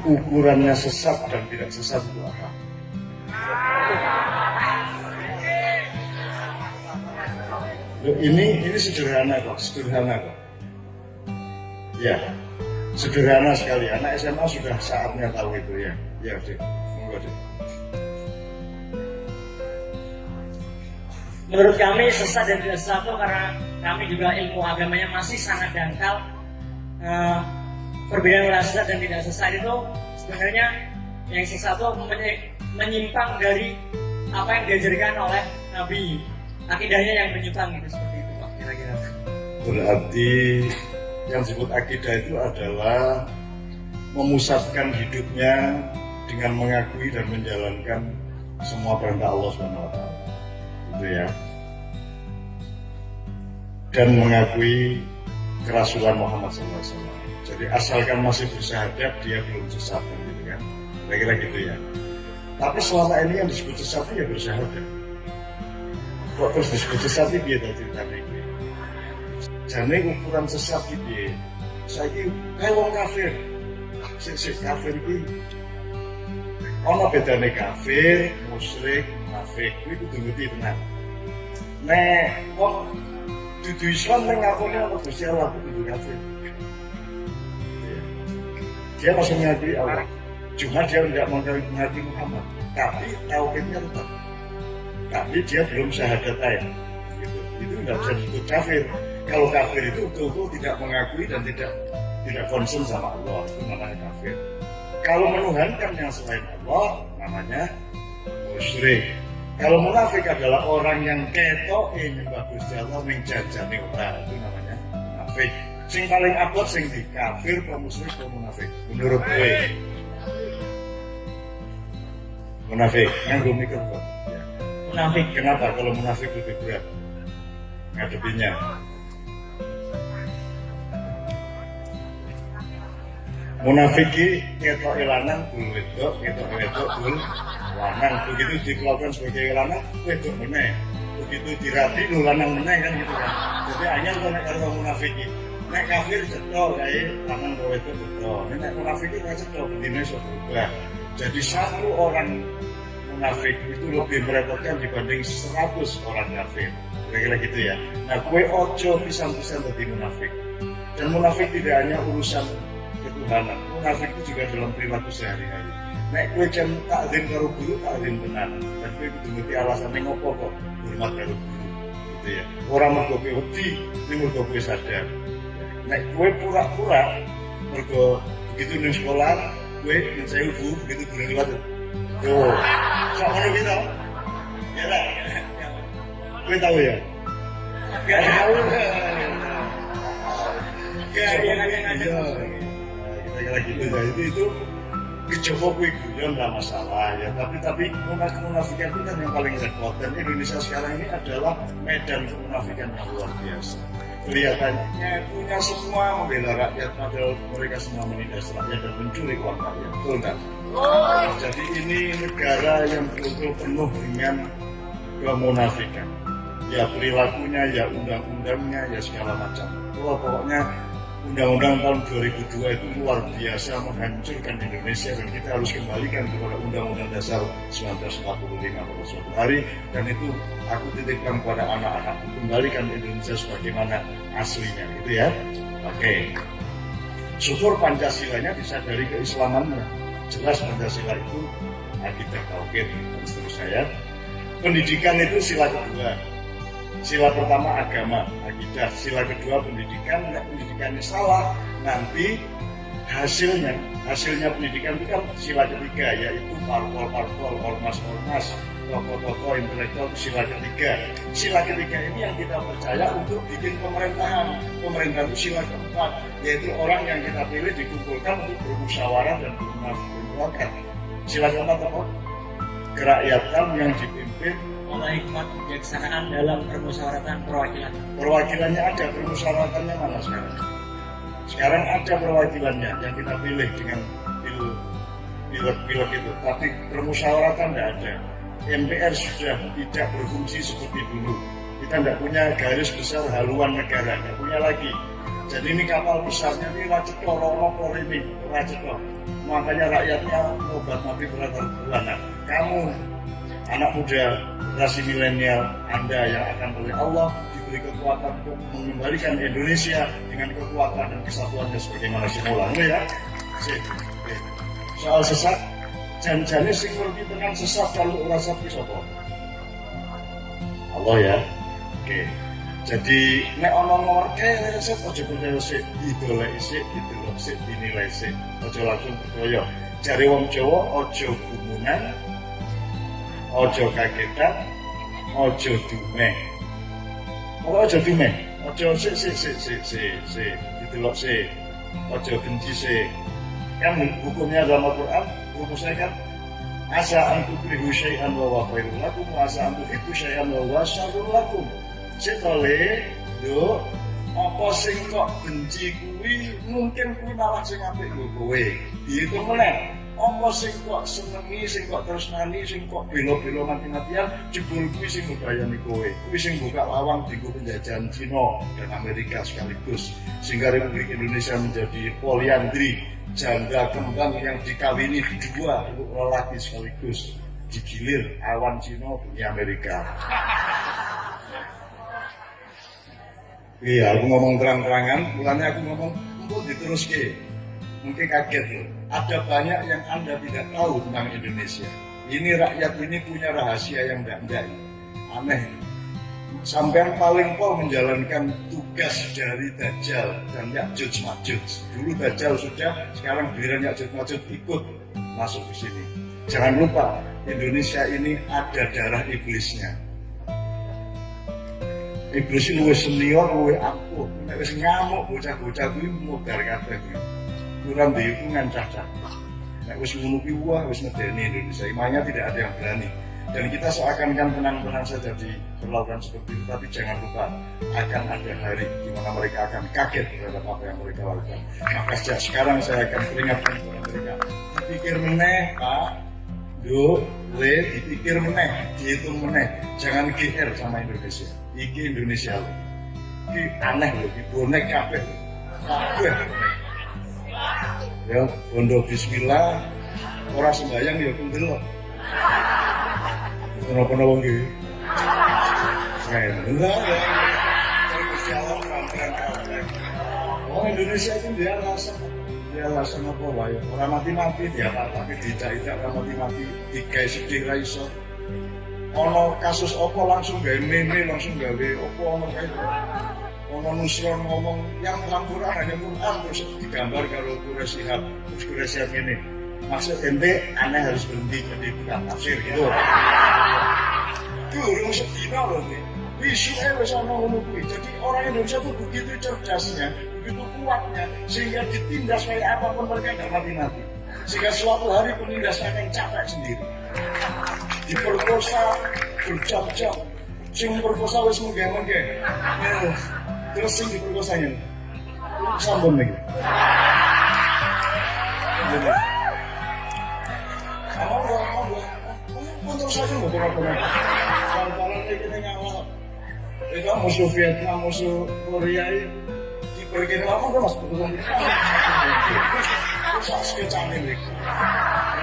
ukurannya sesat dan tidak sesat itu apa? Loh, ini sederhana kok. Ya, sederhana sekali. Anak SMA sudah saatnya tahu itu ya. Ya, Dik. Monggo, Dik. Menurut kami sesat dan tidak sesat itu karena kami juga ilmu agamanya masih sangat dangkal. Perbedaan antara sesat dan tidak sesat itu sebenarnya yang sesat itu menyimpang dari apa yang diajarkan oleh Nabi. Akidahnya yang menyimpang itu seperti itu Pak, kira-kira. Berarti yang disebut akidah itu adalah memusatkan hidupnya dengan mengakui dan menjalankan semua perintah Allah SWT. Itu ya. Dan mengakui kerasulan Muhammad SAW. Jadi asalkan masih bersyahadat dia belum sesat gitu kan. Kira-kira gitu ya. Tapi selama ini yang disebut sesat itu ya bersyahadat. Kok terus disebut sesat itu dia ceritanya itu. Jadi ukuran sesat itu saya kayak wong kafir. Si kafir itu ono bedane kafir, musyrik, munafik itu kudu ngerti tenan. Nek wong dudu Islam ning ngakoni ana Gusti Allah kudu kafir. Dia masih mengakui Allah, cuma dia tidak mengakui Muhammad. Tapi tauhidnya tetap. Tapi dia belum syahadatain. Gitu. Itu tidak bisa disebut kafir. Kalau kafir itu betul-betul tidak mengakui dan tidak concern sama Allah, itu namanya kafir. Kalau menuhankan yang selain Allah, namanya musyrik. Kalau munafik adalah orang yang ketok nyembah Gusti Allah ning jajane ora, itu namanya munafik. Sing paling abot sing di kafir, musyrik, munafik. Menurut gue munafik, nganggo mikir kok. Ya. Munafik. Kenapa kalau munafik lebih berat ngadepinya? Munafik ketok lanang bul wedok, ketok wedok bul lanang. Begitu dikeluarkan sebagai lanang, wedok meneh. Begitu dirati lu lanang meneh kan gitu kan. Jadi anyar kok nek karo munafik iki. Nek kafir cetha kae lanang karo wedok cetha. Nek munafik iki cetha bendine iso berubah. Jadi satu orang munafik itu lebih merepotkan dibanding 100 orang kafir. Kira-kira gitu ya. Nah, kue ojo pisan-pisan jadi munafik. Dan munafik tidak hanya urusan ketuhanan, munafik itu juga dalam perilaku sehari-hari. Nek kue jam takzim karo guru, takzim tenan. Dan kue kudu ngerti alasannya ngopo kok hormat karo guru. Gitu ya. Orang mergo kowe wedi, ning mergo kowe sadar. Nek kue pura-pura mergo begitu ning sekolah, kue saya guru begitu guru lewat. Tuh, sok ngono gitu. Ya lah. Kue tahu ya? Gak tahu. Kira-kira gitu ya. Itu kejebak kue guyon lah masalah ya. Tapi munafikan itu kan yang paling repot. Dan Indonesia sekarang ini adalah medan kemunafikan yang luar biasa. Kelihatannya punya semua membela rakyat, padahal mereka semua menindas rakyat dan mencuri uang rakyat. Betul kan? Jadi ini negara yang betul-betul penuh dengan kemunafikan. Ya perilakunya, ya undang-undangnya, ya segala macam. Pokoknya undang-undang tahun 2002 itu luar biasa menghancurkan Indonesia dan kita harus kembalikan kepada Undang-Undang Dasar 1945 pada suatu hari. Dan itu aku titipkan kepada anak-anak, kembalikan Indonesia sebagaimana aslinya, gitu ya. Oke. Syukur Pancasilanya disadari keislamannya. Jelas Pancasila itu akidah tauhid dan seterusnya ya. Pendidikan itu sila kedua. Sila pertama agama, akidah. Sila kedua pendidikan. Nah, pendidikannya salah, nanti hasilnya pendidikan itu kan sila ketiga, yaitu parpol, ormas, tokoh-tokoh intelektual, sila ketiga. Sila ketiga ini yang kita percaya untuk bikin pemerintahan. Pemerintahan itu sila keempat, yaitu orang yang kita pilih dikumpulkan untuk bermusyawarah dan bermufakat. Sila keempat apa? Kerakyatan yang dipimpin oleh hikmat kebijaksanaan dalam permusyawaratan perwakilan. Perwakilannya ada, permusyawaratannya mana sekarang? Sekarang ada perwakilannya yang kita pilih dengan pilek itu, tapi permusyawaratan tidak ada. MPR sudah tidak berfungsi seperti dulu. Kita tidak punya garis besar haluan negara, tidak punya lagi. Jadi ini kapal besarnya ini Racetko, Rono, ini Racetko. Makanya rakyatnya obat mati berat-berat. Nah, kamu anak muda generasi milenial, Anda yang akan oleh Allah diberi kekuatan untuk mengembalikan Indonesia dengan kekuatan dan kesatuannya sebagaimana semula. Ya, soal sesat, janjane sing ngerti tenan sesat kalau ora sesat sapa? Allah ya. Oke. Jadi nek ana ngerti sesat aja percaya sik, didoleki sik, didelok sik, dinilai sik. Aja langsung percaya. Jare wong Jawa aja gumunan, aja kagetan, aja dumeh. Ora aja dumeh, aja sik didelok sik. Aja benci sik. Kan hukumnya dalam Al-Quran, rumusnya kan asa antu krihu syai'an wa wa khairul lakum wa asa antu hibu syai'an wa wa syarrul lakum. Setole yo apa sing kok benci kuwi mungkin kuwi malah sing apik lho kowe. Diitung meneh. Apa sing kok senengi, sing kok tresnani, sing kok bela-bela mati-matian jebul kuwi sing mbayani kowe. Kuwi sing buka lawang dienggo penjajahan Cina dan Amerika sekaligus. Sehingga Republik Indonesia menjadi poliandri, janda kembang yang dikawini dua lelaki sekaligus. Digilir awan Cina dunia Amerika. Iya, aku ngomong terang-terangan, mulanya aku ngomong, empuk diteruske. Mungkin kaget loh, ada banyak yang Anda tidak tahu tentang Indonesia. Ini rakyat ini punya rahasia yang tidak aneh. Sampai paling pol menjalankan tugas dari Dajjal dan Ya'juj Ma'juj. Dulu Dajjal sudah, sekarang giliran Ya'juj Ma'juj ikut masuk ke sini. Jangan lupa, Indonesia ini ada darah iblisnya. Iblis itu luwih senior, luwih ampuh. Nek wis ngamuk bocah-bocah kuwi mudar kabeh kuwi. Kurang dihitungan cacah. Nek wis ngono kuwi wah wis medeni Indonesia. Imanya tidak ada yang berani. Dan kita seakan-akan tenang-tenang saja di perlawanan seperti itu, tapi jangan lupa akan ada hari di mana mereka akan kaget terhadap apa yang mereka lakukan. Maka sejak sekarang saya akan peringatkan kepada mereka, dipikir meneh Pak, dipikir meneh, dihitung meneh, jangan GR sama Indonesia. Iki Indonesia loh, iki aneh loh, iki bonek kabeh, kabeh. Ya, bondo Bismillah, orang sembahyang ya kundelok. Kenapa wong iki? Saya benar ya. Gusti Allah rampan kabeh. Oh Indonesia itu dia alasan apa wae? Ora mati-mati dia tapi dijak-jak ora mati-mati, digawe sedih ra iso. Ono kasus apa langsung gawe meme, langsung gawe apa ono kae. Ono nusron ngomong yang Al-Quran hanya Quran terus digambar kalau Quraisy ini. Maksud ente aneh harus berhenti jadi bukan tafsir gitu. Durung sedina loh nih. Wisuke wis ana ngono kuwi. Jadi orang Indonesia tuh begitu cerdasnya, begitu kuatnya sehingga ditindas kayak apapun mereka enggak mati-mati. Sehingga suatu hari penindas akan capek sendiri. Diperkosa berjam-jam. Sing perkosa wis mengge-mengge. Terus sing diperkosanya sambung lagi. Untuk saja nggak pernah. Kalau lagi ngawal, itu musuh Vietnam, musuh Korea ini dipergian lama kan mas betul. Terus sekecam ini.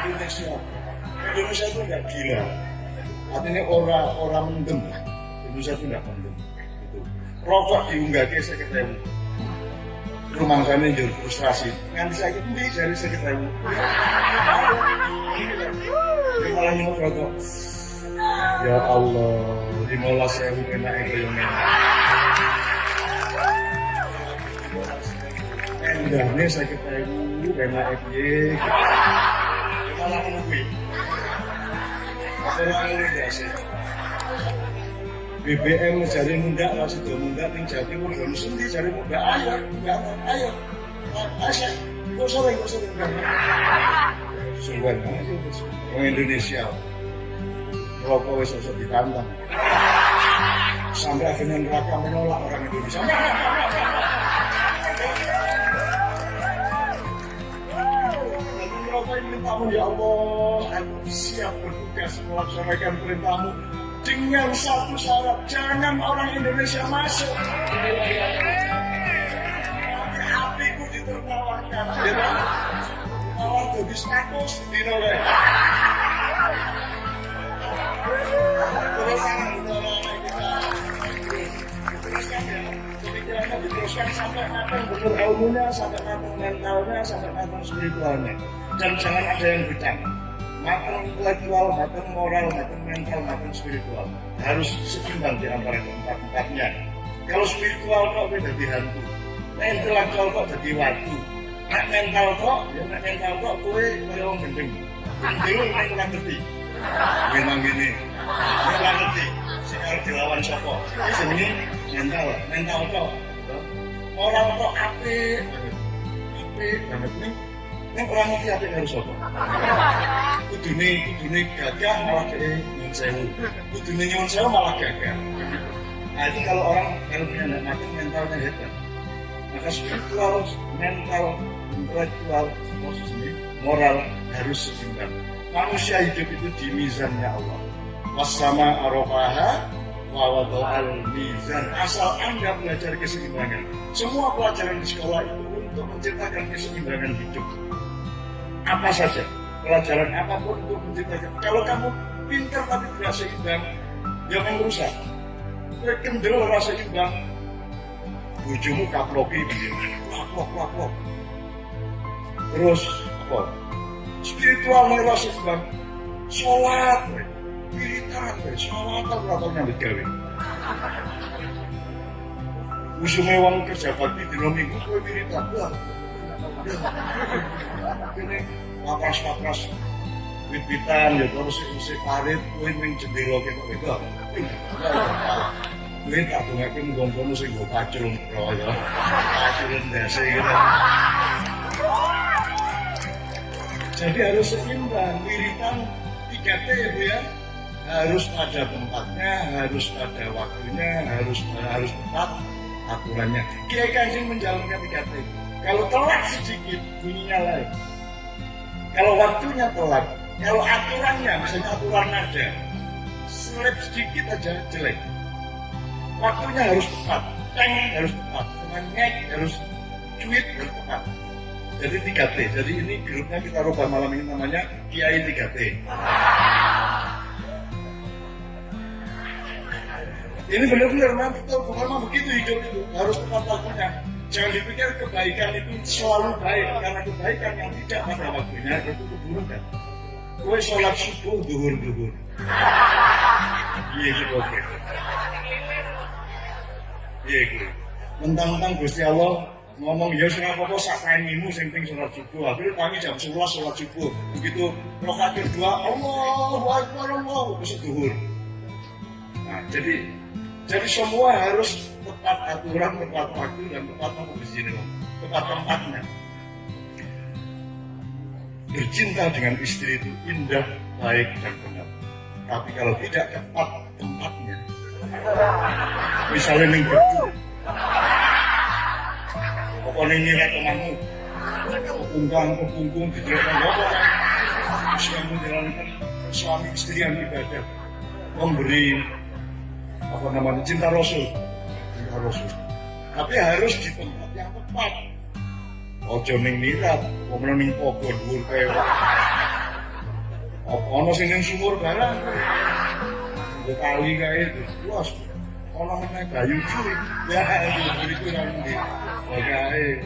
Indonesia itu nggak gila. Artinya orang mendem. Indonesia itu nggak mendem. Rokok diunggahke 50.000. Rumah saya ini frustrasi. Nganti saya ini dari 50.000. Ini malah nyemut rokok. Ya Allah, 15.000 enaknya kayaknya. Endahnya 50.000 enaknya piye. Ini malah menunggu. Apa yang ini sih? BBM jari muda lah sudah muda ning Jawa Timur dan sendi jari muda ayo kok sore suwen aja orang Indonesia rokok wis iso ditantang sampai akhirnya neraka menolak orang Indonesia. Rokok ini mintamu ya Allah, aku siap bertugas melaksanakan perintahmu dengan satu syarat, jangan orang Indonesia masuk. ditertawakan. Ya kan? Awal jadi status di nolak. Terus pemikirannya diteruskan sampai matang betul ilmunya, sampai matang mentalnya, sampai matang spiritualnya. Dan jangan ada yang bidang. Matang intelektual, matang moral, matang mental, matang spiritual. Harus seimbang di antara keempat-empatnya. Kalau spiritual kok jadi hantu, intelektual kok jadi watu. Nek mental kok kowe kaya wong gendeng. Gendeng nek ora ngerti. Memang gini. Nek ora ngerti, sing arep dilawan sapa? Jenenge mental kok. Moral kok apik banget ning. Nek ora ngerti apik karo sapa? Kudune gagah malah dhewe nyuwun sewu. Kudune nyuwun sewu malah gagah. Nah, itu kalau orang punya makin mentalnya hebat. Maka spiritual, mental, intelektual, moral harus seimbang. Manusia hidup itu di mizannya Allah. Wassama arofaha wa wada'al mizan. Asal Anda belajar keseimbangan. Semua pelajaran di sekolah itu untuk menciptakan keseimbangan hidup. Apa saja, pelajaran apapun untuk menciptakan. Kalau kamu pintar tapi tidak seimbang, jangan merusak. Kendel rasa imbang, bojomu kaploki begini, laplok. Terus apa? Spiritual rasa imbang, sholat, wiritan, sholat atau nyambut gawe. Usume wong kerja bakti dina minggu kowe wiritan, ini lapras wit-witan ya terus isih parit kowe ning jendela kene itu. Kowe tak dongake mung-mung sing nggo pacul ya. Pacul ndase gitu. Jadi harus seimbang, wiritan 3T ya. Harus pada tempatnya, harus pada waktunya, harus tepat aturannya. Kiai Kanjeng menjalankan 3T. Kalau telat sedikit bunyinya lain. Kalau waktunya telat, kalau aturannya misalnya aturan nada selip sedikit aja jelek. Waktunya harus tepat, harus tepat, ngek harus cuit harus tepat. Jadi 3T. Jadi ini grupnya kita rubah malam ini namanya Kiai 3T. Ini benar-benar memang begitu hidup itu harus tepat waktunya. Jangan dipikir kebaikan itu selalu baik, karena kebaikan yang tidak pada waktunya itu keburukan. Kowe sholat subuh duhur. Iya gitu oke. Iya gitu. Mentang-mentang Gusti Allah ngomong ya sing apa-apa sak kainimu sing penting sholat subuh. Akhirnya tangi jam 11 sholat subuh. Begitu rakaat kedua Allahu Akbar Allahu terus duhur. Nah, jadi semua harus tepat aturan, tepat waktu dan tepat tepat tempatnya. Bercinta dengan istri itu indah, baik dan benar. Tapi kalau tidak tepat tempatnya, misalnya ning bedu, pokoknya nyirat temanmu, kepungkung, dijelaskan apa? Terus kamu jalankan suami istri yang ibadah, memberi apa namanya cinta Rasul. Tapi harus di tempat yang tepat. Ojo ning nirat, wong ning pogo dhuwur kae. Ono sing ning sumur barang. Nggo kali kae terus ono meneh bayu cuy. Ya itu nang ndi. Kae